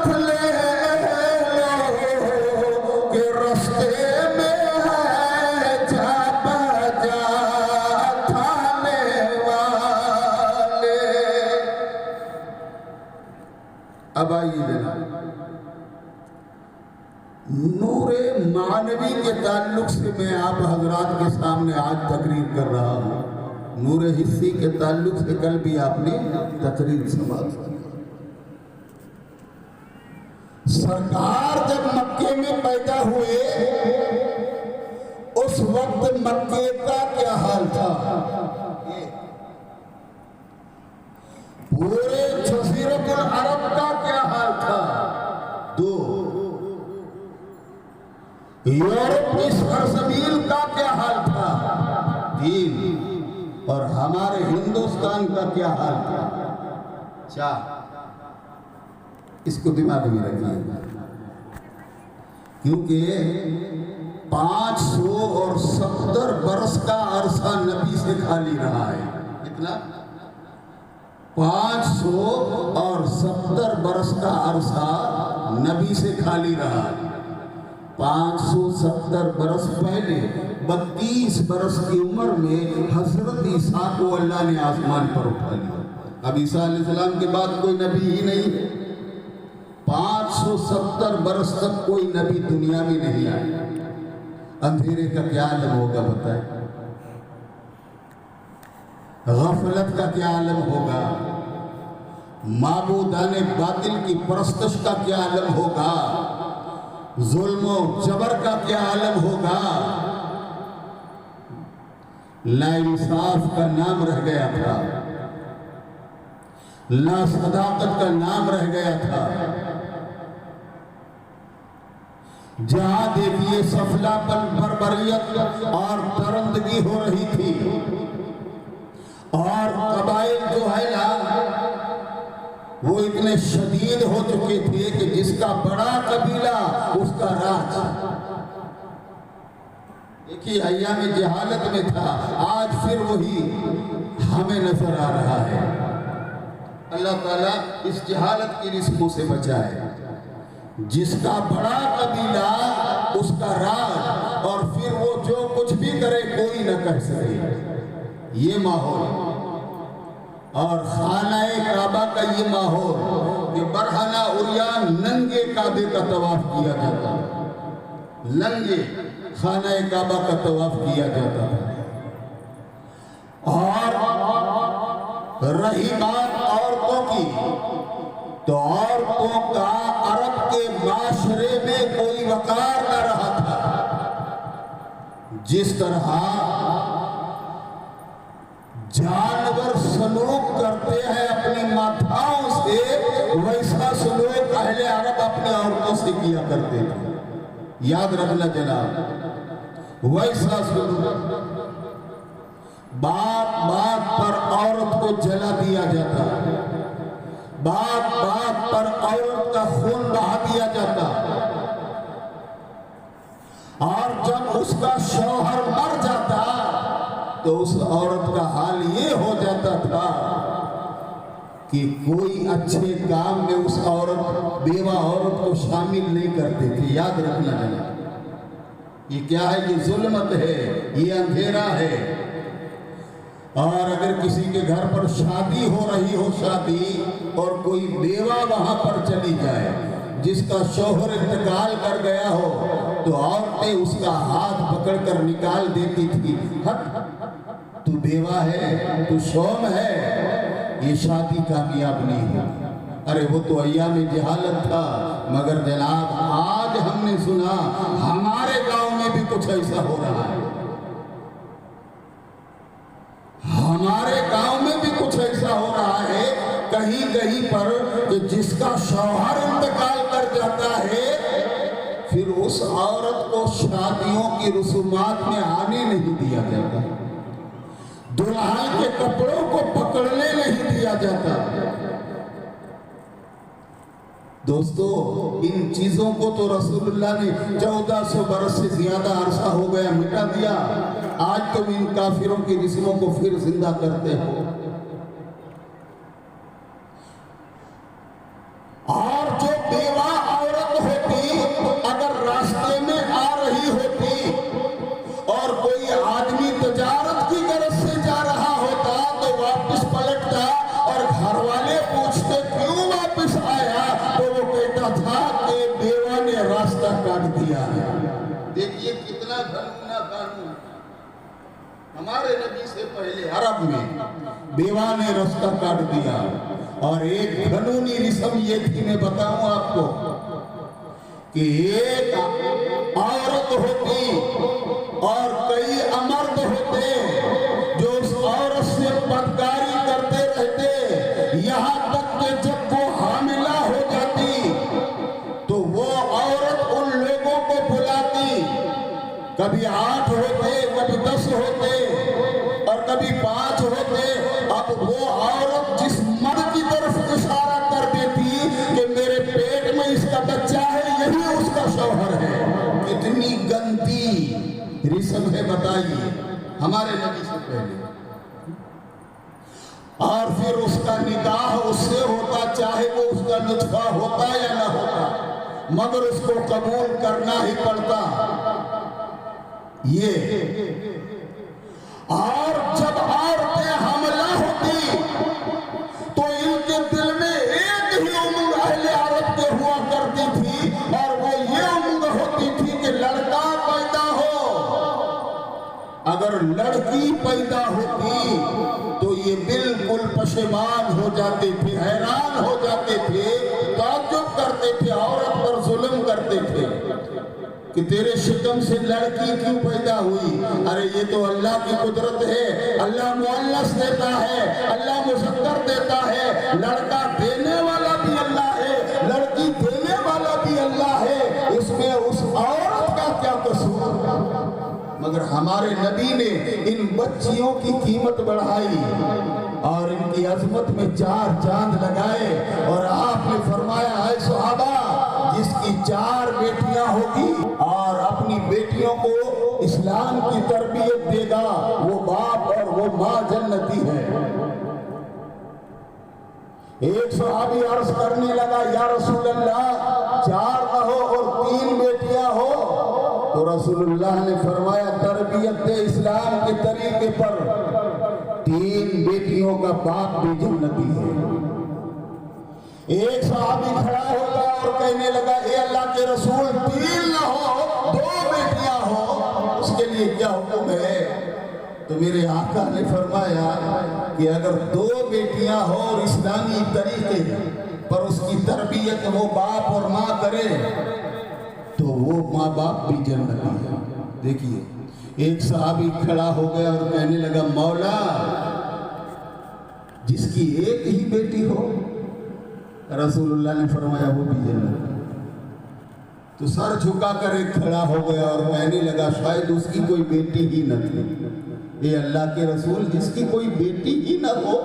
साथ ले लो कि रास्ते में है जा बजा थाने वाले। अब आइए जनाब, नूरे मानवी के ताल्लुक से मैं आप हजरात के सामने आज तकरीर कर रहा हूँ। नूरे हिस्सी के ताल्लुक से कल भी आपने तकरीर समाप्त की। सरकार जब मक्के में पैदा हुए उस वक्त मक्के का क्या हाल था, पूरे जज़ीरतुल अरब का क्या हाल था, दो यूरोप की सरजमीन का क्या हाल था, तीन और हमारे हिंदुस्तान का क्या हाल था, चार। इसको दिमाग में रखिए, क्योंकि 570 बरस का अरसा नबी से खाली रहा है। कितना? 570 बरस का अरसा नबी से खाली रहा है। 570 बरस पहले 32 बरस की उम्र में हजरत ईसा को अल्लाह ने आसमान पर उठा लिया। अब ईसा अलैहिस्सलाम के बाद कोई नबी ही नहीं है। 570 बरस तक कोई नबी दुनिया में नहीं आया। अंधेरे का क्या आलम होगा बताए, गफलत का क्या आलम होगा, माबूदाने बातिल की परस्तश का क्या आलम होगा, जुल्म जबर का क्या आलम होगा। नाइंसाफ का नाम रह गया था, नासदाकत का नाम रह गया था। जहां देखिए सफलापन, बर्बरियत और दरंदगी हो रही थी, और कबाइल जो है ना वो इतने शदीद हो चुके थे कि जिसका बड़ा कबीला उसका राज। देखिए अय्याम में जहालत में था, आज फिर वही हमें नजर आ रहा है। अल्लाह ताला इस जहालत की रिस्कों से बचाए। जिसका बड़ा कबीला उसका राज, और फिर वो जो कुछ भी करे कोई न कर सके, ये माहौल। और खानाए काबा का ये माहौल कि बरहना उरियान नंगे काबे का तवाफ किया जाता, नंगे खानाए काबा का तवाफ किया जाता। और रही बात औरतों की, तो औरतों का अरब के माशरे में कोई वकार न रहा था। जिस तरह जानवर सलूक करते हैं अपनी माताओं से, वैसा सलूक अहले अरब अपने औरतों से किया करते थे। याद रखना जनाब, वैसा सलूक। बात बात पर औरत को जला दिया जाता, बात बात पर औरत का खून बहा दिया जाता, और जब उसका शौहर मर जाता तो उस औरत का हाल ये हो जाता था कि कोई अच्छे काम में उस औरत, बेवा औरत को शामिल नहीं करते थे। याद रखना जनाब, ये क्या है, ये जुल्मत है, ये अंधेरा है। और अगर किसी के घर पर शादी हो रही हो, शादी, और कोई बेवा वहां पर चली जाए जिसका शौहर इंतकाल कर गया हो, तो औरतें उसका हाथ पकड़कर निकाल देती थी, हट तू बेवा है, तू शौम है, ये शादी कामयाब नहीं है। अरे वो तो अय्याम जहालत था। मगर जनाब आज हमने सुना हमारे गांव में भी कुछ ऐसा हो रहा है, हमारे गांव में भी कुछ ऐसा हो रहा है कहीं कहीं पर, कि जिसका शौहर इंतकाल कर जाता है फिर उस औरत को शादियों की रसूमात में आने नहीं दिया जाता, दुल्हन के कपड़ों को पकड़ने नहीं दिया जाता। दोस्तों इन चीजों को तो रसूलुल्लाह ने 1400 बरस से ज्यादा अरसा हो गया मिटा दिया। आज तुम इन काफिरों की रिस्मों को फिर जिंदा करते हो। और जो बेवा हमारे नबी से पहले अरब में बेवा ने रास्ता काट दिया। और एक कानूनी रिसम ये थी, मैं बताऊं आपको, कि एक औरत होती और कई मर्द होते जो उस औरत से बदकारी करते रहते, यहाँ तक कि जब वो हामिला हो जाती तो वो औरत उन लोगों को बुलाती, कभी 8 होते, कभी 10 होते और कभी 5 होते। अब वो औरत जिस मर्द की तरफ इशारा कर देती कि मेरे पेट में इसका बच्चा है, यही उसका शौहर है। कितनी गंदी रिसम है बताइए हमारे नबी से पहले। और फिर उसका निकाह उससे होता, चाहे वो उसका नुतफा होता या ना होता, मगर उसको कबूल करना ही पड़ता। ये और जब औरतें हमला होती तो इनके दिल में एक ही उम्र अहले अरब के हुआ करती थी, और वो ये उम्र होती थी कि लड़का पैदा हो। अगर लड़की पैदा होती तो ये बिल्कुल पशेमान हो जाते थे, हैरान हो जाते थे, ताज्जुब करते थे, औरत पर जुल्म करते थे कि तेरे शिकम से लड़की क्यों पैदा हुई। अरे ये तो अल्लाह की कुदरत है, अल्लाह मुअल्लस देता है, अल्लाह मुज़क्कर देता है, लड़का देने वाला भी अल्लाह है, लड़की देने वाला भी अल्लाह है, इसमें उस औरत का क्या कसूर। मगर हमारे नबी ने इन बच्चियों की कीमत बढ़ाई और इनकी अजमत में 4 चांद लगाए। और आपने फरमाया है सहाबा, जिसकी 4 बेटियां होगी और अपनी बेटियों को इस्लाम की तरबियत देगा, वो बाप और वो माँ जन्नती है। एक सहाबी अर्ज करने लगा, या रसूल अल्लाह, 4 न हो और 3 बेटियां हो। तो रसूलुल्लाह ने फरमाया, तरबियत इस्लाम के तरीके पर 3 बेटियों का बाप भी जन्नती है। एक सहाबी खड़ा होगा और कहने लगा, ए अल्लाह के रसूल, 3 न हो 2 बेटियां हो, उसके लिए क्या हुक्म है। तो मेरे आका ने फरमाया कि अगर 2 बेटियां हो और इस्लामी तरीके पर उसकी तरबियत वो बाप और माँ करे तो वो माँ बाप भी जन्नती है। देखिए, एक सहाबी खड़ा हो गया और कहने लगा, मौला, जिसकी एक ही बेटी हो। रसूलुल्लाह ने फरमाया, वो भी जन्नत। तो सर झुका कर एक खड़ा हो गया और कहने लगा, शायद उसकी कोई बेटी ही न थी। ये अल्लाह के रसूल, जिसकी कोई बेटी ही न हो।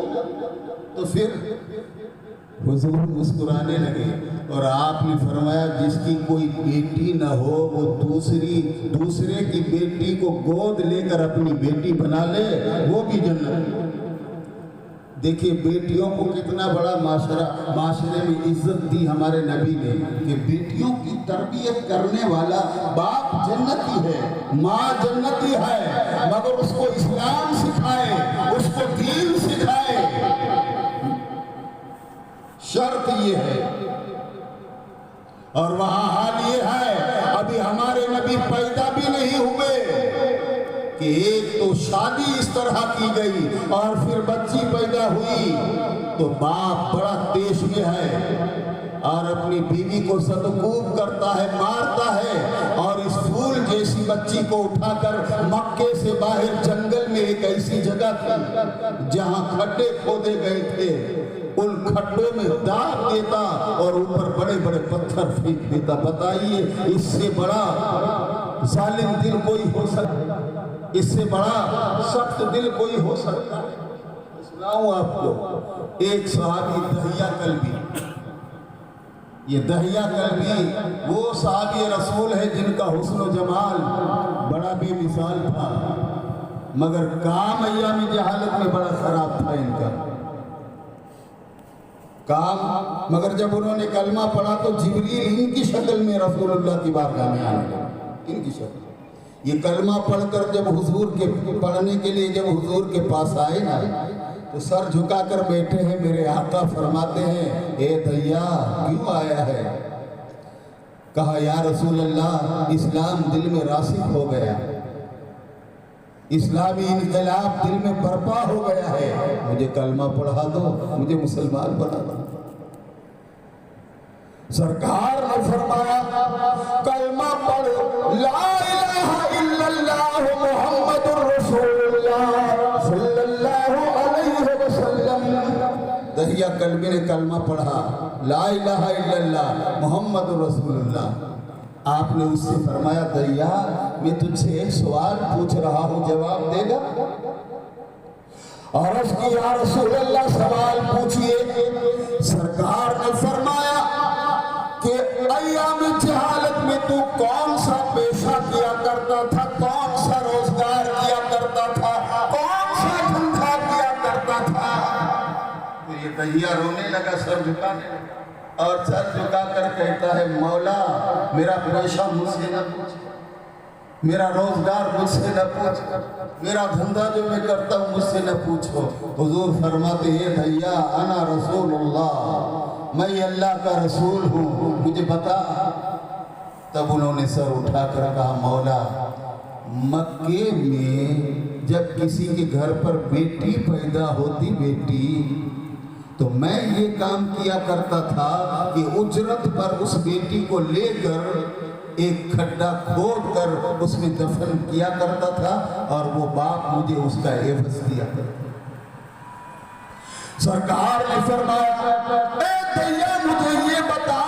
तो फिर हुजूर मुस्कुराने लगे और आपने फरमाया, जिसकी कोई बेटी न हो वो दूसरे की बेटी को गोद लेकर अपनी बेटी बना ले, वो भी जन्नत। देखिए बेटियों को कितना बड़ा माशरे में इज्जत दी हमारे नबी ने, कि बेटियों की तरबियत करने वाला बाप जन्नती है, माँ जन्नती है, मगर उसको इस्लाम सिखाए, उसको दीन सिखाए। शर्त ये है। और वहां हाल ये है, अभी हमारे नबी पैदा भी नहीं हुए कि एक तो शादी इस तरह की गई और फिर बच्ची पैदा हुई तो बाप बड़ा तेज में है और अपनी बीवी को सदकूब करता है, मारता है। और इस फूल जैसी बच्ची को उठाकर मक्के से बाहर जंगल में एक ऐसी जगह थी जहां खड्डे खोदे गए थे, उन खड्डों में दाग देता और ऊपर बड़े बड़े पत्थर फेंक देता। बताइए, इससे बड़ा जालिम दिल कोई हो सकता, इससे बड़ा सख्त दिल कोई हो सकता है। सुनाऊं आपको एक सहाबी दहिया कल्बी। ये दहिया कल्बी वो सहाबी रसूल है जिनका हुस्न जमाल बड़ा बेमिसाल था, मगर काम अय्यामी जहालत में बड़ा खराब था इनका काम। मगर जब उन्होंने कलमा पढ़ा तो जिब्रील इनकी शक्ल में रसूलुल्लाह की बारगाह में आने लगा, इनकी शक्ल। ये कलमा पढ़कर जब हुजूर के पढ़ने के लिए जब हुजूर के पास आए ना, तो सर झुकाकर बैठे हैं। मेरे आका फरमाते हैं, ए दैया क्यों आया है? कहा, या रसूल अल्लाह, इस्लाम दिल में रासिख हो गया। इस्लामी इनकलाब दिल में बर्पा हो गया है, मुझे कलमा पढ़ा दो, मुझे मुसलमान बना दो। सरकार ने फरमाया कलमा पढ़, ला इलाहा इल्लल्लाह मुहम्मदुर रसूलुल्लाह सल्लल्लाहु अलैहि वसल्लम। दहिया कलबे ने कलमा पढ़ा, ला इलाहा इल्लल्लाह मुहम्मदुर रसूलुल्लाह। आपने उससे फरमाया दरिया मैं तुझसे एक सवाल पूछ रहा हूं, जवाब देगा? और उसकी या रसूल अल्लाह सवाल पूछिए। सरकार ने फरमाया कि अय्याम जहालत में तू कौन सा पेशा किया करता था, कौन सा रोजगार किया करता था, कौन सा धंधा किया करता था? तो ये दहिया रोने लगा, सर झुकाने लगा और सर झुका कर कहता है मौला मेरा पेशा मुझसे न पूछ, मेरा रोजगार मुझसे न पूछ, मेरा धंधा जो मैं करता हूँ मुझसे न पूछो। हुजूर फरमाते हैं भैया अना रसूलुल्लाह, मैं अल्लाह का रसूल हूँ, मुझे बता। तब उन्होंने सर उठाकर कहा मौला मक्के में जब किसी के घर पर बेटी पैदा होती बेटी, तो मैं ये काम किया करता था कि उजरत पर उस बेटी को लेकर एक खड्डा खोद कर उसमें दफन किया करता था और वो बाप मुझे उसका एवज दिया करता। सरकार ने फरमाया भैया मुझे ये बता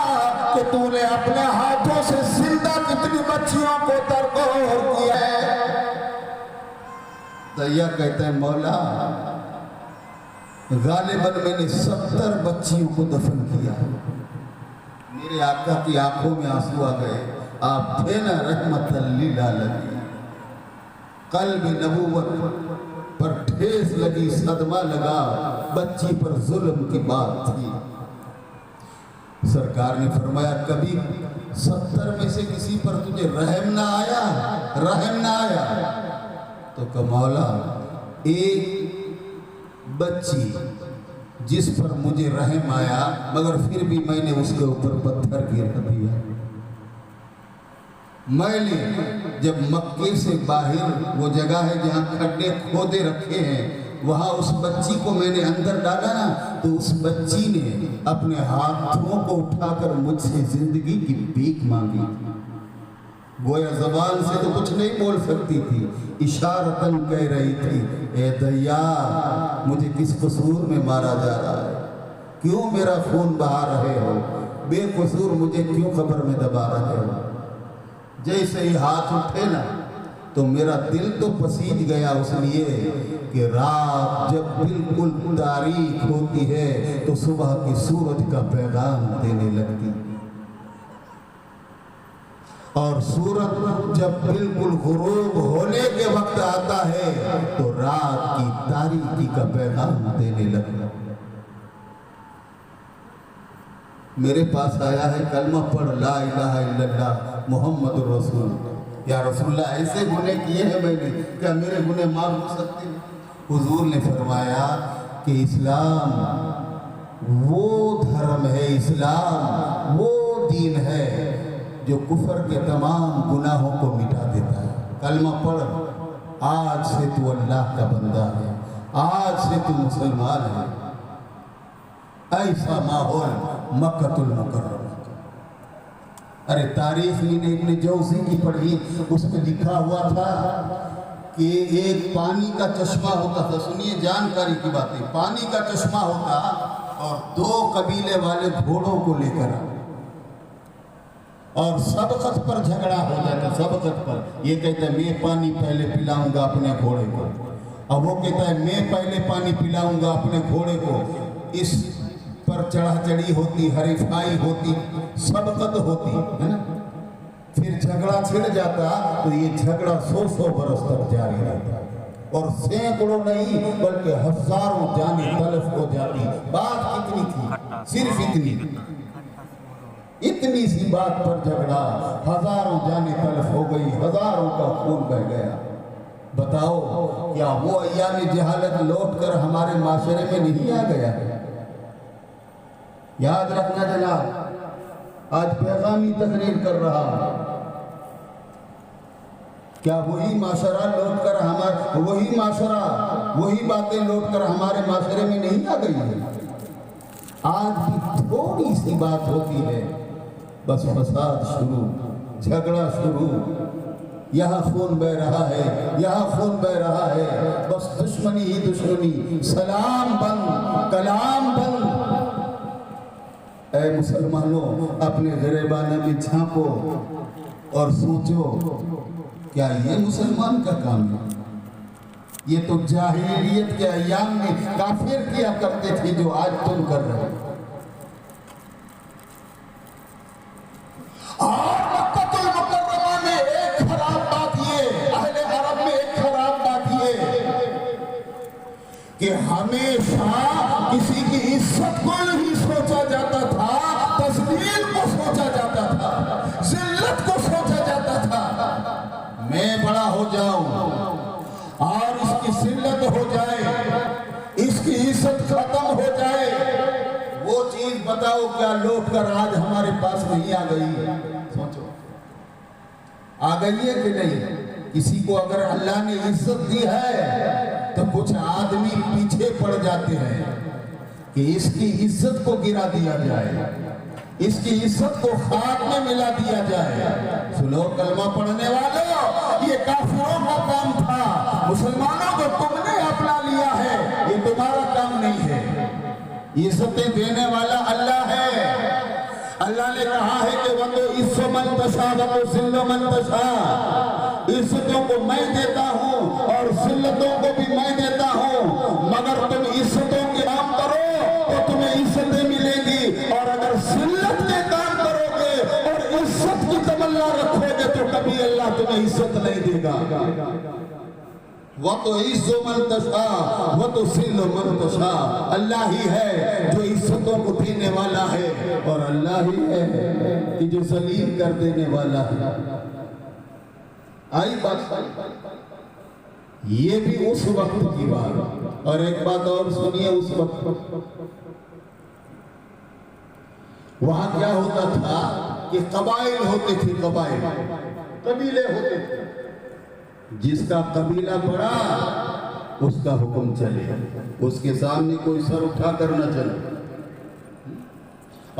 कि तूने अपने हाथों से जिंदा कितनी बच्चियों को तरकोर किया है? दैया कहते हैं मौला गालिबन मैंने 70 बच्चियों को दफन किया। मेरे आका की आंखों में आंसू आ गए, आप थे ना रहमतल लिल आलमीन। कल्ब नबूवत पर ठेस लगी, सदमा लगा, बच्ची पर जुल्म की बात थी। सरकार ने फरमाया कभी 70 में से किसी पर तुझे रहम ना आया, रहम ना आया? तो कमौला एक बच्ची जिस पर मुझे रहम आया मगर फिर भी मैंने उसके ऊपर पत्थर गिरा दिया। मैंने जब मक्के से बाहर वो जगह है जहाँ खड्डे खोदे रखे हैं वहां उस बच्ची को मैंने अंदर डाला ना, तो उस बच्ची ने अपने हाथों को उठाकर मुझसे जिंदगी की भीख मांगी। गोया जबान से तो कुछ नहीं बोल सकती थी, इशारतन कह रही थी ए दैया मुझे किस कसूर में मारा जा रहा है, क्यों मेरा खून बहा रहे हो, बेकसूर मुझे क्यों कब्र में दबा रहे हो? जैसे ही हाथ उठे ना तो मेरा दिल तो पसीज गया, उसलिए कि रात जब बिल्कुल तारीख होती है तो सुबह की सूरज का पैगाम देने लगती, और सूरज जब बिल्कुल गुरूब होने के वक्त आता है तो रात की तारीकी का पैगाम देने लगता। मेरे पास आया है कलमा पढ़ ला इलाहा इल्लल्लाह मुहम्मदुर रसूलुल्लाह। या रसूलुल्लाह ऐसे गुने किए हैं मैंने, क्या मेरे गुने माफ हो सकते हैं? हुजूर ने फरमाया कि इस्लाम वो धर्म है, इस्लाम वो दीन है जो कुफर के तमाम गुनाहों को मिटा देता है। कलमा पढ़, आज से तू अल्लाह का बंदा है, आज से तू मुसलमान है। ऐसा माहौल मक्कतुल मुकर्रमा। अरे तारीख मैंने इब्न जौज़ी की पढ़ी, उसमें लिखा हुआ था कि एक पानी का चश्मा होता था। सुनिए जानकारी की बातें, पानी का चश्मा होता और 2 कबीले वाले घोड़ों को लेकर और सबकत पर झगड़ा हो जाता। सबकत पर ये कहता है मैं पानी पहले पिलाऊंगा अपने घोड़े को, और वो कहता है मैं पहले पानी पिलाऊंगा अपने घोड़े को। इस पर चढ़ा चढ़ी होती, हरीफाई होती, सबकत होती है ना। फिर झगड़ा छिड़ जाता तो ये झगड़ा 100 बरस तक जारी रहता और सैकड़ों नहीं बल्कि हजारों जाने तलफ हो जाती। बात कितनी थी, सिर्फ इतनी सी बात पर झगड़ा, हजारों जाने तलफ हो गई, हजारों का खून बह गया। बताओ क्या वो अय्याम जहालत लौट कर हमारे माशरे में नहीं आ गया? याद रखना जनाब, आज पैगामी तकरीर कर रहा हूं। क्या वही माशरा लौट कर वही माशरा वही बातें लौट कर हमारे माशरे में नहीं आ गई है? आज भी थोड़ी सी बात होती है, बस फसाद शुरू, झगड़ा शुरू, यहाँ खून बह रहा है, यहाँ खून बह रहा है, बस दुश्मनी ही दुश्मनी, सलाम बंद, कलाम बंद। ऐ मुसलमानों, अपने गिरेबाने में झांको और सोचो, क्या ये मुसलमान का काम है? ये तो जाहिलियत के अय्याम में काफिर किया करते थे, जो आज तुम कर रहे हो। और मक्का मुकर्रमा में एक खराब बात ये, अहले अरब में एक खराब बात ये कि हमेशा किसी की इज्जत को नहीं सोचा जाता था, तस्लील को सोचा जाता था, जिल्लत को सोचा जाता था। मैं बड़ा हो जाऊं और इसकी जिल्लत हो जाए, इसकी इज्जत खत्म हो जाए, वो चीज बताओ क्या लौट कर आज हमारे पास नहीं आ गई है? सोचो, आ गई है कि नहीं? किसी को अगर अल्लाह ने इज्जत दी है तो कुछ आदमी पीछे पड़ जाते हैं कि इसकी इज्जत को गिरा दिया जाए, इसकी इज्जत को खाक में मिला दिया जाए। सुनो कलमा पढ़ने वालों, ये काफिरों का काम था, मुसलमानों को तुमने अपना लिया है, ये तुम्हारा काम नहीं है। इज्जतें देने वाला अल्लाह है। अल्लाह ने कहा है कि वो तो इज्जो मन तशा वो तो जिल्लो मन तशा, इज्जतों को मैं देता हूँ और जिल्लतों को भी मैं देता हूँ, मगर तुम इज्जतों के काम करो तो तुम्हें इज्जतें मिलेंगी, और अगर जिल्लत के काम करोगे और इज्जत की तमन्ना रखोगे तो कभी अल्लाह तुम्हें इज्जत नहीं देगा। वो तो इज्जो मन तशा वो तो जिल्लो मन तशा, अल्लाह ही है जो इज्जतों को देने वाला है, और अल्लाह ही है कि जो जलील कर देने वाला है। आई बात, ये भी उस वक्त की बात। और एक बात और सुनिए, उस वक्त वहां क्या होता था कि कबाइल होते थे, कबीले होते थे, जिसका कबीला बड़ा उसका हुक्म चले, उसके सामने कोई सर उठा कर न चले,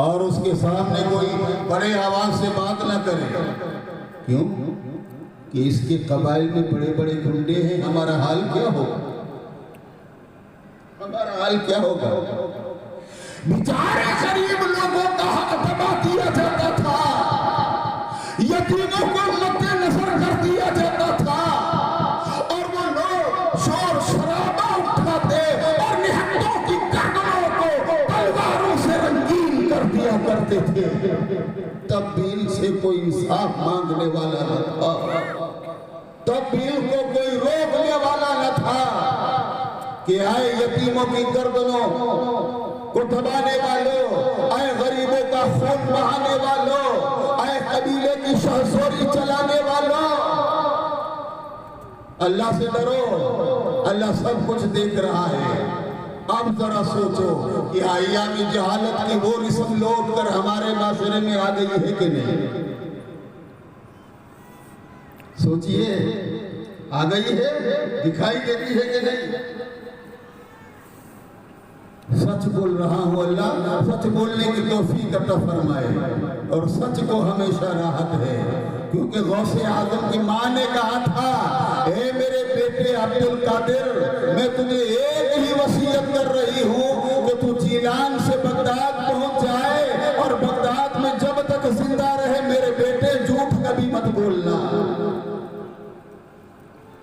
और उसके सामने कोई बड़े आवाज से बात न करे। क्यों? कि इसके कबाइल में बड़े बड़े गुंडे हैं, हमारा हाल क्या होगा? हमारा हाल क्या होगा? बेचारे गरीब लोगों का हक दबा दिया जाता था, यतीमों को मद्देनजर कर दिया जाता था, और वो लोग शोर शराबा उठाते और निहत्तों की गर्दनों को तलवारों से रंगीन कर दिया करते थे। तब भी इनसे कोई इंसाफ मांगने वाला न था, तब भी इनको कोई रोकने वाला न था कि आए यतीमों की गर्दनों को दबाने वालों, आए गरीबों का खून बहाने वालों, आए कबीले की शहसोरी चलाने वालों, अल्लाह से डरो, अल्लाह सब कुछ देख रहा है। अब जरा सोचो कि अय्यामी जहालत की वो रिस्म लौट कर हमारे माशरे में आ गई है कि नहीं? सोचिए, आ गई है, दिखाई देती है कि नहीं? सच बोल रहा हूँ, अल्लाह सच बोलने की तौफीक अता फरमाए, और सच को हमेशा राहत है, क्योंकि गौसे आजम की माँ ने कहा था, ए मेरे बेटे अब्दुल कादिर, मैं तुझे एक ही वसीयत कर रही हूँ कि तू जीलान से बगदाद पहुंच जाए, और बगदाद में जब तक जिंदा रहे मेरे बेटे झूठ कभी मत बोलना।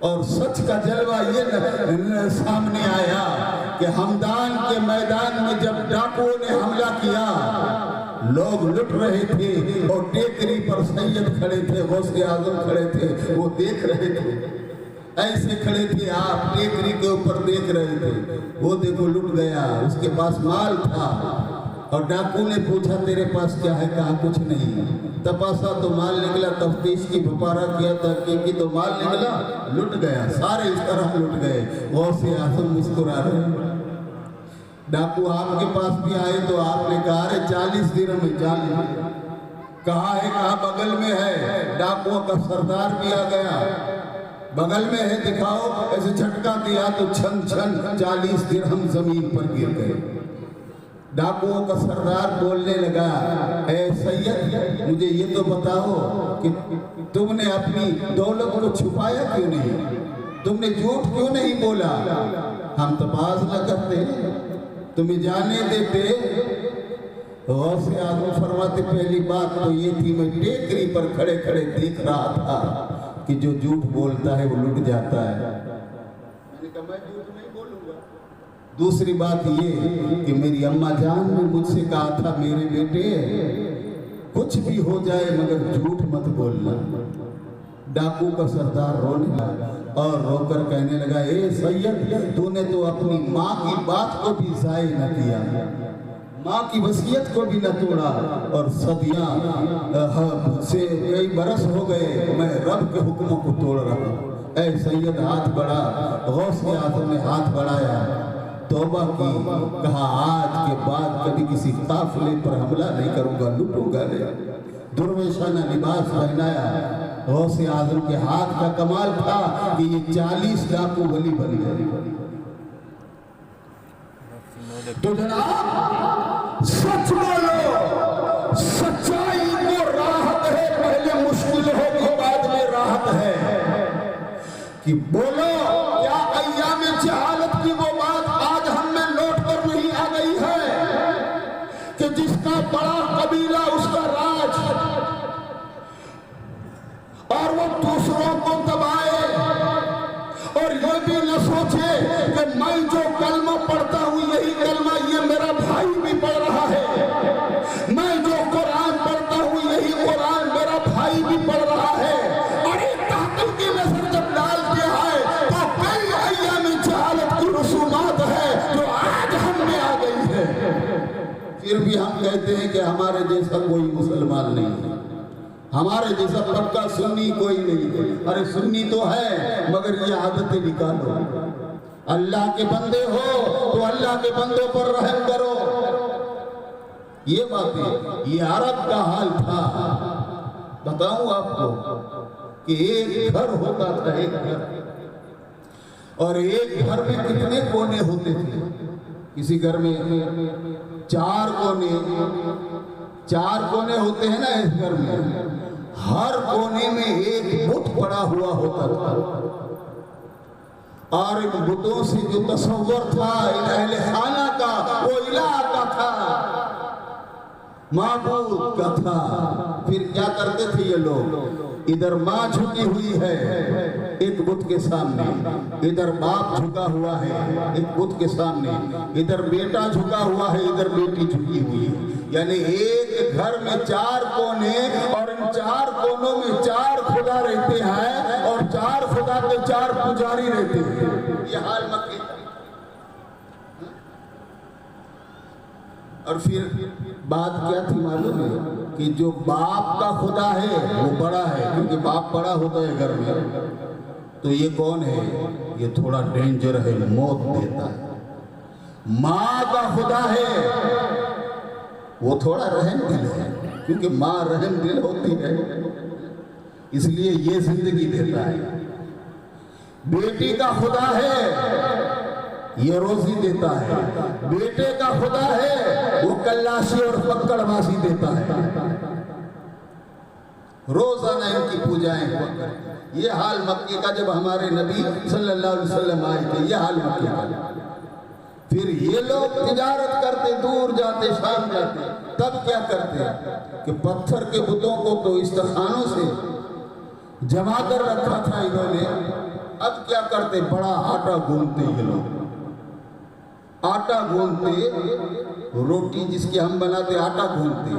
और सच का जलवा ये सामने आया कि हमदान के मैदान में जब डाकुओं ने हमला किया, लोग लुट रहे थे और टेकरी पर सैयद खड़े थे, गौसे आजम खड़े थे, वो देख रहे थे, ऐसे खड़े थे, आप टेकरी के ऊपर देख रहे थे। वो देखो लुट गया, उसके पास माल था, और डाकू ने पूछा तेरे पास क्या है? कहा कुछ नहीं। तपासा तो माल निकला, तफ्तीश की भुपारा किया, तहकीक की तो माल निकला, लुट गया, सारे इस तरह लुट गए। गौसे आजम मुस्कुरा रहे। डाकू आपके पास भी आए तो आपने कहा अरे 40 दिरहम में 40 कहाँ है, कहाँ बगल में है, डाकुओं का सरदार भी आ गया, बगल में है दिखाओ, ऐसे झटका दिया तो छन छन 40 दिरहम जमीन पर गिर गए। डाकुओं का सरदार बोलने लगा, ए सैयद मुझे ये तो बताओ कि तुमने अपनी दौलत को छुपाया क्यों नहीं, तुमने झूठ क्यों नहीं बोला, हम तपास न करते, तुम्हें जाने देते। गौसे आज़म फरमाते पहली बात तो ये थी, मैं टेकरी पर खड़े खड़े देख रहा था कि जो झूठ बोलता है वो लुट जाता है। मैंने कहा मैं झूठ नहीं बोलूंगा। दूसरी बात ये कि मेरी अम्मा जान ने मुझसे कहा था, मेरे बेटे कुछ भी हो जाए मगर झूठ मत बोलना। डाकू का सरदार रोने लगा और रोकर कहने लगा, ए सैयद तूने तो अपनी माँ की बात को भी ज़ाय न किया, माँ की वसीयत को भी न तोड़ा, और सदियाँ से कई बरस हो गए मैं रब के हुक्मों को तोड़ रहा हूँ। ऐ सैयद हाथ बढ़ा। गौसे आज़म ने हाथ बढ़ाया, तौबा की, कहा आज के बाद कभी किसी काफिले पर हमला नहीं करूँगा, लूटूंगा नहीं। दुर्वेशाना लिबास पहनाया। गौसे आज़म के हाथ का कमाल था कि ये 40 डाकू वली बन गए। तो जनाब सच बोलो, सच्चाई को राहत है, पहले मुश्किल होगी बाद में राहत है। कि बोलो क्या अय्याम जहालत की वो बात आज हम में लौट कर नहीं आ गई है कि जिसका बड़ा कबीला उसका राज, और वो दूसरों को दबाए और ये भी न सोचे कि मैं जो कलमा पढ़ता हूँ यही कलमा ये मेरा भाई भी पढ़ रहा है, मैं जो कुरान पढ़ता हूँ यही कुरान मेरा भाई भी पढ़ रहा है। अरे ताक़त की नजर जब डालते हैं तो कई अय्याम जहालत की रसूमात है जो आज हम में आ गई है। फिर भी हम कहते हैं कि हमारे जैसा कोई मुसलमान नहीं है, हमारे जैसा पक्का सुन्नी कोई नहीं है। अरे सुन्नी तो है मगर ये आदतें निकालो। अल्लाह के बंदे हो तो अल्लाह के बंदों पर रहम करो। ये बातें, ये अरब का हाल था। बताऊं आपको कि एक घर होता था, एक घर, और एक घर में कितने कोने होते थे। किसी घर में 4 कोने, 4 कोने होते हैं ना इस घर में, हर कोने में एक बुत पड़ा हुआ होता था, और इन बुतों से जो तस्वर था इन अहले खाना का, वो इलाह का था, माबूद का था। फिर क्या करते थे ये लोग, इधर माँ झुकी हुई है एक बुत के सामने, इधर बाप झुका हुआ है एक बुत के सामने, इधर बेटा झुका हुआ है, इधर बेटी झुकी हुई है। यानी एक घर में 4 कोने, और इन 4 कोनों में 4 खुदा रहते हैं, और 4 खुदा के 4 पुजारी रहते हैं। ये हाल मक्के का। और फिर बात क्या थी मालूम है कि जो बाप का खुदा है वो बड़ा है, क्योंकि बाप बड़ा होता है घर में, तो ये कौन है, ये थोड़ा डेंजर है, मौत देता है। माँ का खुदा है वो थोड़ा रहम दिल है, क्योंकि माँ रहम दिल होती है, इसलिए ये जिंदगी देता है। बेटी का खुदा है ये रोजी देता है, बेटे का खुदा है वो कल्लाशी और पकड़बाजी देता है, रोजाना इनकी पूजाएं। ये हाल मक्के का जब हमारे नबी सल्लल्लाहु अलैहि वसल्लम आए थे, ये हाल मक्के का। फिर ये लोग तिजारत करते, दूर जाते, शाम जाते, तब क्या करते कि पत्थर के बुतों को तो इस्तखानों से जमा कर रखा था इन्होंने, अब क्या करते, बड़ा आटा गूंथते ये लोग, आटा गूंथते, रोटी जिसकी हम बनाते आटा गूंथते।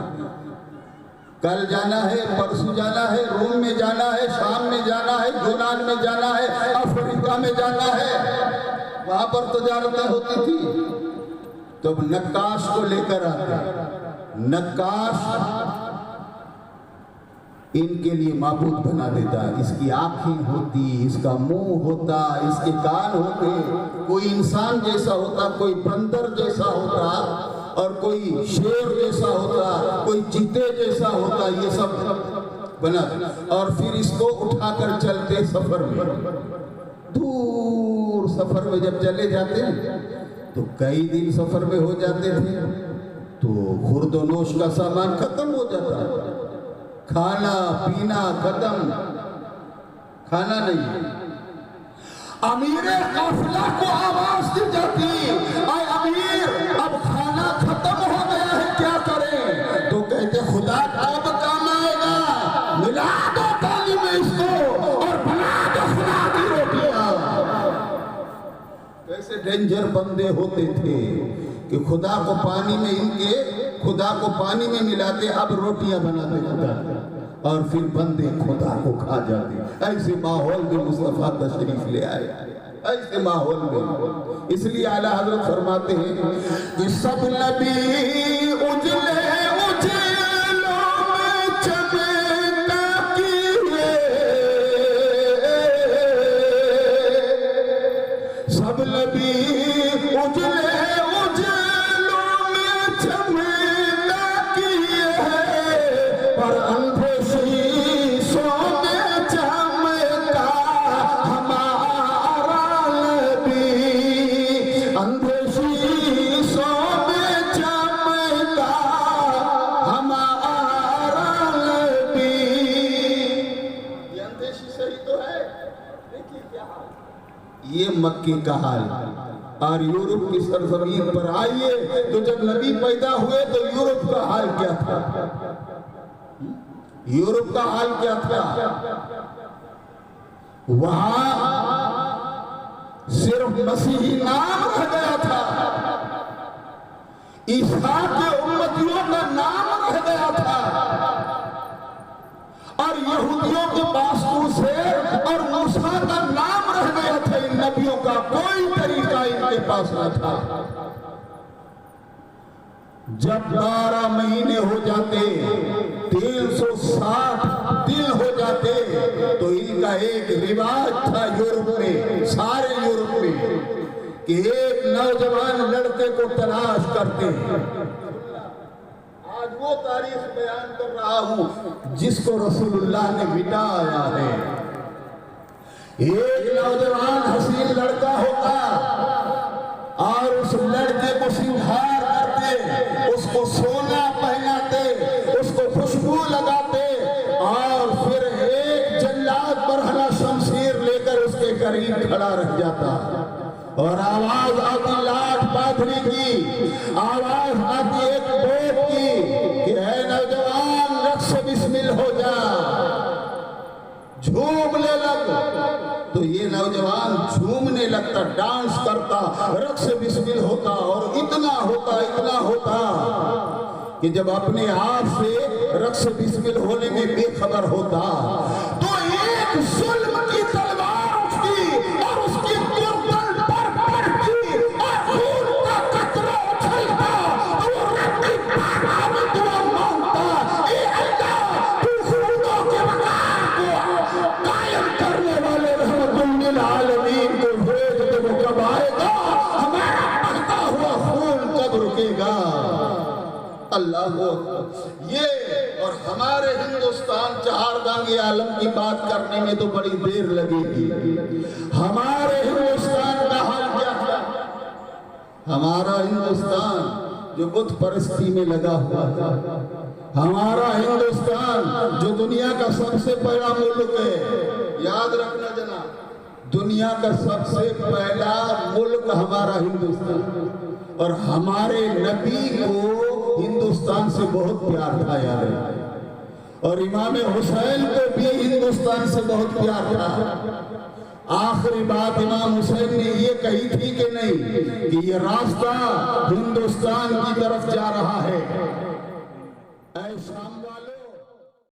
कल जाना है, परसों जाना है, रोम में जाना है, शाम में जाना है, यूनान में जाना है, अफ्रीका में जाना है, वहां पर तजारतें होती थी। तो अब नक्काश को लेकर आते, नक्काश इनके लिए माबूद बना देता, इसकी आंखें होती, इसका मुंह होता, इसके कान होते, कोई इंसान जैसा होता, कोई बंदर जैसा होता, और कोई शेर जैसा होता, कोई चीते जैसा होता, ये सब बना और फिर इसको उठाकर चलते सफर में, दूर सफर में जब चले जाते तो कई दिन सफर में हो जाते थे तो खुर्दोनोश का सामान खत्म हो जाता, खाना पीना खत्म, खाना नहीं। अमीरे काफिला को आवाज दी जाती, आए अमीर अब खाना खत्म हो गया है, क्या करें? तो कहते खुदा कब काम आएगा, मिला दो थाली में इसको और बना दो खुदा की रोटियां। कैसे डेंजर बंदे होते थे कि खुदा को पानी में, इनके खुदा को पानी में मिलाते, अब रोटियां बनाते खुदा, और फिर बंदे खुदा को खा जाते। ऐसे माहौल में मुस्तफा तशरीफ ले आए, ऐसे माहौल में। इसलिए आला हज़रत फरमाते हैं कि सब नबी उजले उजलों में चमका किए, सब नबी उजले उजलों में चमका किए, पर अंधे ये मक्के का हाल। और यूरोप की सरजमीन पर आइए तो जब नबी पैदा हुए तो यूरोप का हाल क्या था? यूरोप का हाल क्या था? वहां सिर्फ मसीही नाम रह गया था, ईसा के उम्मतियों का नाम रह गया था, और यहूदियों के पास मूसा और मूसा का नाम रह गया था। इन नबियों का कोई तरीका इनके पास न था। जब 12 महीने हो जाते, 360 दिन हो जाते, तो इनका एक रिवाज था यूरोप में, सारे यूरोप में, कि एक नौजवान लड़के को तलाश करते। आज वो तारीख बयान कर रहा हूं जिसको रसूलुल्लाह ने मिटाया है। एक नौजवान हसीन लड़का होता और उस लड़के को श्रृंगार करते, उसको सोना पहनाते, उसको खुशबू लगाते, और फिर एक जल्लाद बरहला शमशीर लेकर उसके करीब खड़ा रह जाता, और आवाज आती लाठ बांधने की, आवाज आती एक बोट की कि है नौजवान रक्स बिस्मिल हो जा, झूमने लग। तो ये नौजवान झूमने लगता, डांस करता, रक्स बिस्मिल होता, और इतना होता कि जब अपने आप से रक्स बिस्मिल होने में बेखबर होता तो एक जुल्म की तलवार उठती और उसकी गर्दन पर पड़ती और खून का कतरा उछलता, और वो रब की बारगाह में दुआ मांगता, ए अल्लाह तू खूनों के वकार को कायम करने वाले रहमतुल लिल आलमीन को भेज दे, वो कब आएगा, हमारा बहता हुआ खून कब रुकेगा। अल्लाह ये और हमारे हिंदुस्तान चहारदांगे आलम की बात करने में तो बड़ी देर लगेगी। हमारे हिंदुस्तान का हाल क्या है? हमारा हिंदुस्तान जो बुत परस्ती में लगा हुआ था, हमारा हिंदुस्तान जो दुनिया का सबसे बड़ा मुल्क है, याद रखना जनाब, दुनिया का सबसे पहला मुल्क हमारा हिंदुस्तान, और हमारे नबी को हिंदुस्तान से बहुत प्यार था यार, और इमाम हुसैन को भी हिंदुस्तान से बहुत प्यार था। आखिरी बात इमाम हुसैन ने ये कही थी कि नहीं कि ये रास्ता हिंदुस्तान की तरफ जा रहा है। ऐसा